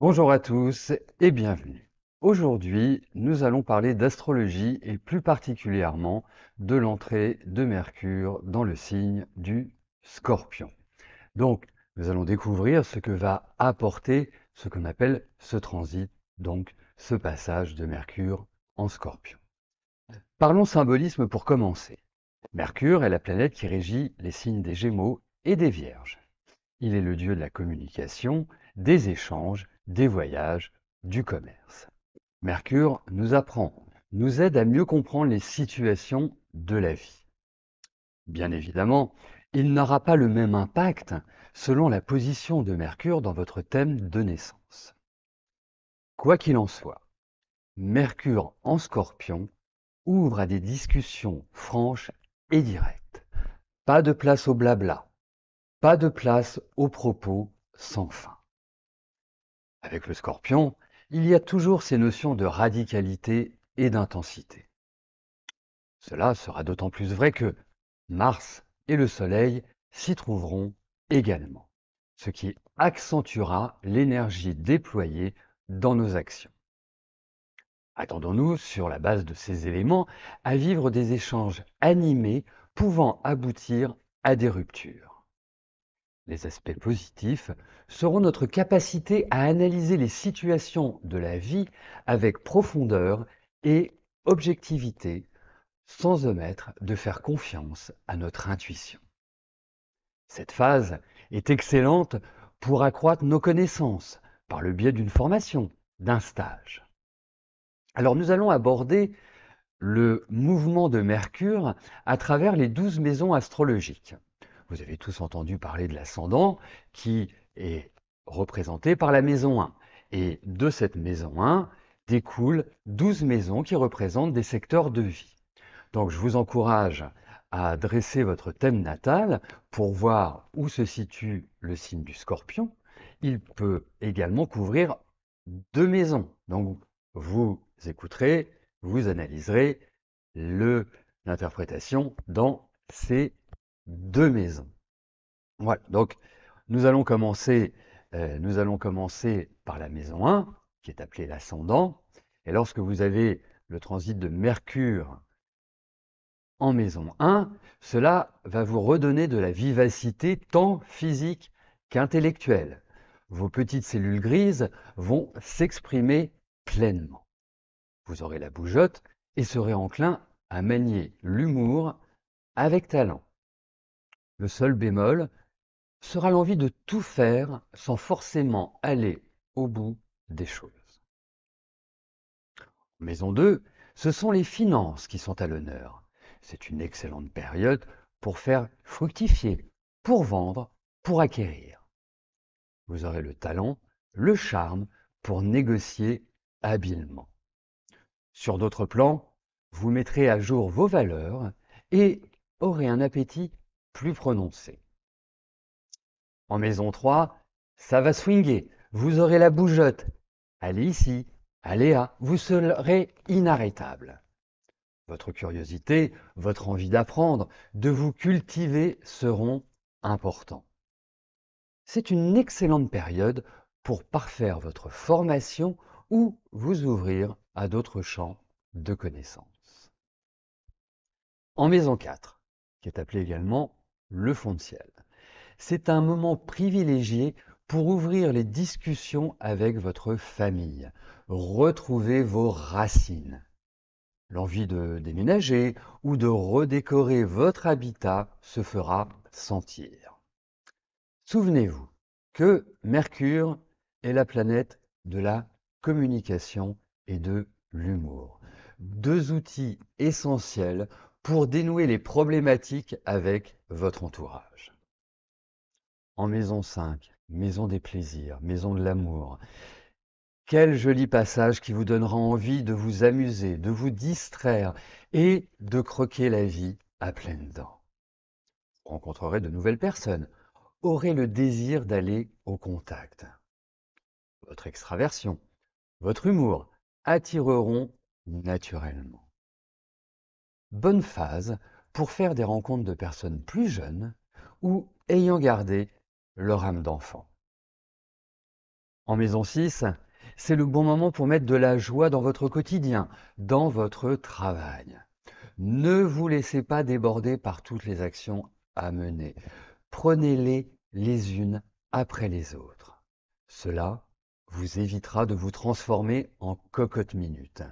Bonjour à tous et bienvenue. Aujourd'hui, nous allons parler d'astrologie et plus particulièrement de l'entrée de Mercure dans le signe du Scorpion. Donc, nous allons découvrir ce que va apporter ce qu'on appelle ce transit, donc ce passage de Mercure en Scorpion. Parlons symbolisme pour commencer. Mercure est la planète qui régit les signes des Gémeaux et des Vierges. Il est le dieu de la communication, des échanges, des voyages, du commerce. Mercure nous apprend, nous aide à mieux comprendre les situations de la vie. Bien évidemment, il n'aura pas le même impact selon la position de Mercure dans votre thème de naissance. Quoi qu'il en soit, Mercure en Scorpion ouvre à des discussions franches et directes. Pas de place au blabla, pas de place aux propos sans fin. Avec le Scorpion, il y a toujours ces notions de radicalité et d'intensité. Cela sera d'autant plus vrai que Mars et le Soleil s'y trouveront également, ce qui accentuera l'énergie déployée dans nos actions. Attendons-nous, sur la base de ces éléments, à vivre des échanges animés pouvant aboutir à des ruptures. Les aspects positifs seront notre capacité à analyser les situations de la vie avec profondeur et objectivité, sans omettre de faire confiance à notre intuition. Cette phase est excellente pour accroître nos connaissances par le biais d'une formation, d'un stage. Alors nous allons aborder le mouvement de Mercure à travers les 12 maisons astrologiques. Vous avez tous entendu parler de l'ascendant qui est représenté par la maison 1. Et de cette maison 1 découlent 12 maisons qui représentent des secteurs de vie. Donc je vous encourage à dresser votre thème natal pour voir où se situe le signe du Scorpion. Il peut également couvrir deux maisons. Donc vous écouterez, vous analyserez l'interprétation dans ces deux maisons. Voilà, donc nous allons commencer, nous allons commencer par la maison 1, qui est appelée l'ascendant. Et lorsque vous avez le transit de Mercure en maison 1, cela va vous redonner de la vivacité tant physique qu'intellectuelle. Vos petites cellules grises vont s'exprimer pleinement. Vous aurez la bougeotte et serez enclin à manier l'humour avec talent. Le seul bémol sera l'envie de tout faire sans forcément aller au bout des choses. Maison 2, ce sont les finances qui sont à l'honneur. C'est une excellente période pour faire fructifier, pour vendre, pour acquérir. Vous aurez le talent, le charme pour négocier habilement. Sur d'autres plans, vous mettrez à jour vos valeurs et aurez un appétit plus prononcé. En maison 3, ça va swinguer. Vous aurez la bougeotte. Allez ici, allez là, vous serez inarrêtable. Votre curiosité, votre envie d'apprendre, de vous cultiver seront importants. C'est une excellente période pour parfaire votre formation ou vous ouvrir à d'autres champs de connaissances. En maison 4, qui est appelé également le fond de ciel, c'est un moment privilégié pour ouvrir les discussions avec votre famille, retrouver vos racines. L'envie de déménager ou de redécorer votre habitat se fera sentir. Souvenez-vous que Mercure est la planète de la communication et de l'humour. Deux outils essentiels pour dénouer les problématiques avec votre entourage. En maison 5, maison des plaisirs, maison de l'amour. Quel joli passage qui vous donnera envie de vous amuser, de vous distraire et de croquer la vie à pleines dents. Vous rencontrerez de nouvelles personnes, aurez le désir d'aller au contact. Votre extraversion, votre humour attireront naturellement. Bonne phase pour faire des rencontres de personnes plus jeunes ou ayant gardé leur âme d'enfant. En maison 6, c'est le bon moment pour mettre de la joie dans votre quotidien, dans votre travail. Ne vous laissez pas déborder par toutes les actions à mener. Prenez-les les unes après les autres. Cela vous évitera de vous transformer en cocotte-minute.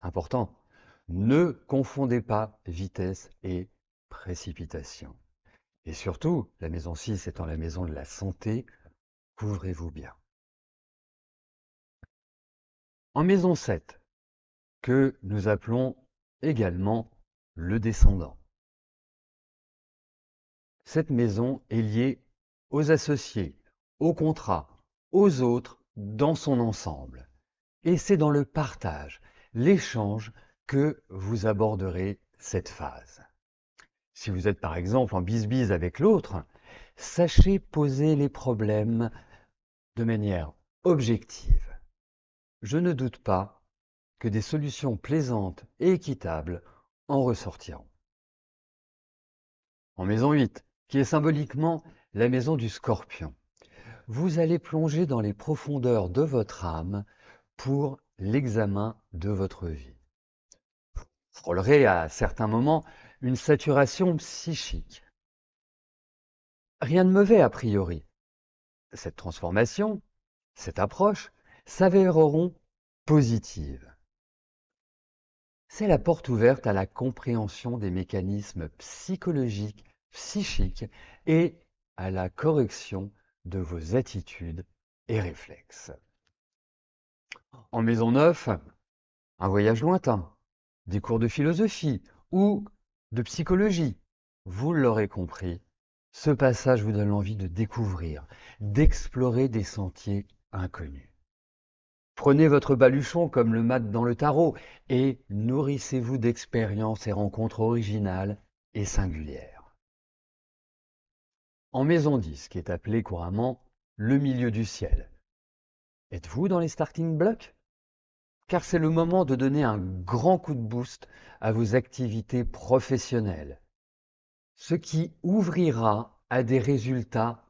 Important, ne confondez pas vitesse et précipitation. Et surtout, la maison 6 étant la maison de la santé, couvrez-vous bien. En maison 7, que nous appelons également le descendant. Cette maison est liée aux associés, aux contrats, aux autres dans son ensemble. Et c'est dans le partage, l'échange, que vous aborderez cette phase. Si vous êtes par exemple en bisbise avec l'autre, sachez poser les problèmes de manière objective. Je ne doute pas que des solutions plaisantes et équitables en ressortiront. En maison 8, qui est symboliquement la maison du Scorpion, vous allez plonger dans les profondeurs de votre âme pour l'examen de votre vie. Vous frôlerez à certains moments une saturation psychique. Rien de mauvais a priori. Cette transformation, cette approche, s'avéreront positives. C'est la porte ouverte à la compréhension des mécanismes psychologiques, psychiques et à la correction de vos attitudes et réflexes. En maison 9, un voyage lointain, des cours de philosophie ou de psychologie. Vous l'aurez compris, ce passage vous donne l'envie de découvrir, d'explorer des sentiers inconnus. Prenez votre baluchon comme le mat dans le tarot et nourrissez-vous d'expériences et rencontres originales et singulières. En maison 10, qui est appelé couramment le milieu du ciel, êtes-vous dans les starting blocks? Car c'est le moment de donner un grand coup de boost à vos activités professionnelles, ce qui ouvrira à des résultats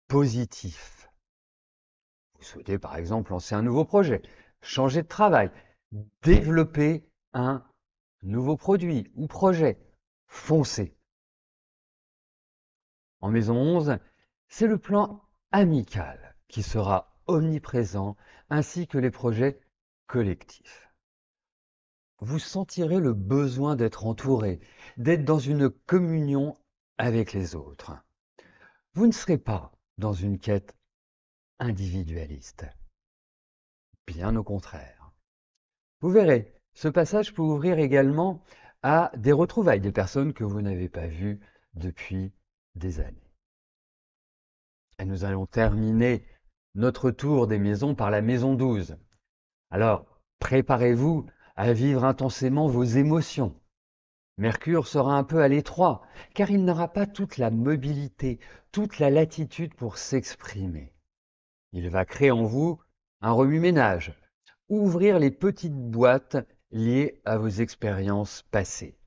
positifs. Vous souhaitez par exemple lancer un nouveau projet, changer de travail, développer un nouveau produit ou projet, foncez. En maison 11, c'est le plan amical qui sera omniprésent ainsi que les projets collectifs. Vous sentirez le besoin d'être entouré, d'être dans une communion avec les autres. Vous ne serez pas dans une quête individualiste. Bien au contraire. Vous verrez, ce passage peut ouvrir également à des retrouvailles de personnes que vous n'avez pas vues depuis des années. Et nous allons terminer notre tour des maisons par la maison 12. Alors, préparez-vous à vivre intensément vos émotions. Mercure sera un peu à l'étroit, car il n'aura pas toute la mobilité, toute la latitude pour s'exprimer. Il va créer en vous un remue-ménage, ouvrir les petites boîtes liées à vos expériences passées.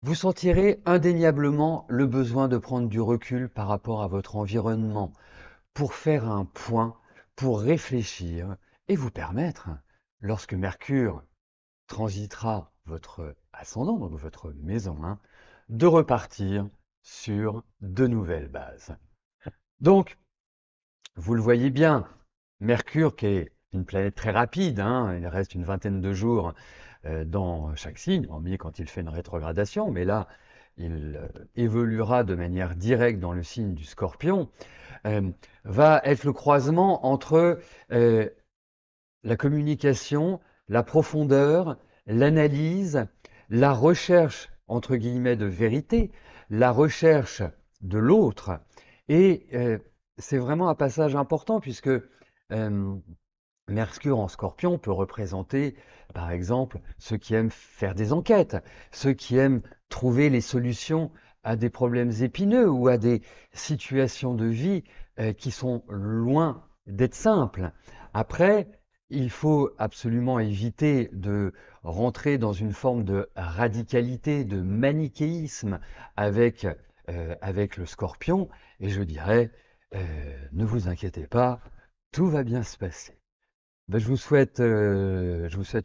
Vous sentirez indéniablement le besoin de prendre du recul par rapport à votre environnement, pour faire un point, pour réfléchir et vous permettre, lorsque Mercure transitera votre ascendant, donc votre maison 1, de repartir sur de nouvelles bases. Donc, vous le voyez bien, Mercure, qui est une planète très rapide, il reste une vingtaine de jours dans chaque signe, hormis quand il fait une rétrogradation, mais là, il évoluera de manière directe dans le signe du Scorpion, va être le croisement entre la communication, la profondeur, l'analyse, la recherche, entre guillemets, de vérité, la recherche de l'autre. Et c'est vraiment un passage important puisque Mercure en Scorpion peut représenter, par exemple, ceux qui aiment faire des enquêtes, ceux qui aiment trouver les solutions à des problèmes épineux ou à des situations de vie qui sont loin d'être simples. Après, il faut absolument éviter de rentrer dans une forme de radicalité, de manichéisme avec le Scorpion, et je dirais, Ne vous inquiétez pas, tout va bien se passer. Ben, je vous souhaite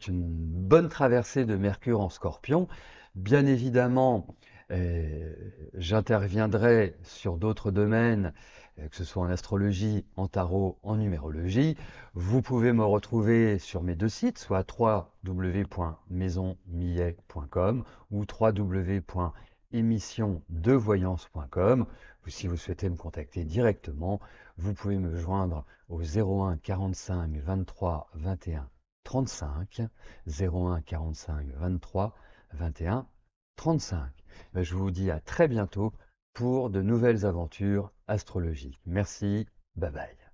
une bonne traversée de Mercure en Scorpion. Bien évidemment, euh, j'interviendrai sur d'autres domaines, que ce soit en astrologie, en tarot, en numérologie. Vous pouvez me retrouver sur mes deux sites, soit www.maisonmillet.com ou www.émissiondevoyance.com. Si vous souhaitez me contacter directement, vous pouvez me joindre au 01 45 23 21 35, 01 45 23 21 35. Je vous dis à très bientôt pour de nouvelles aventures astrologiques. Merci, bye bye.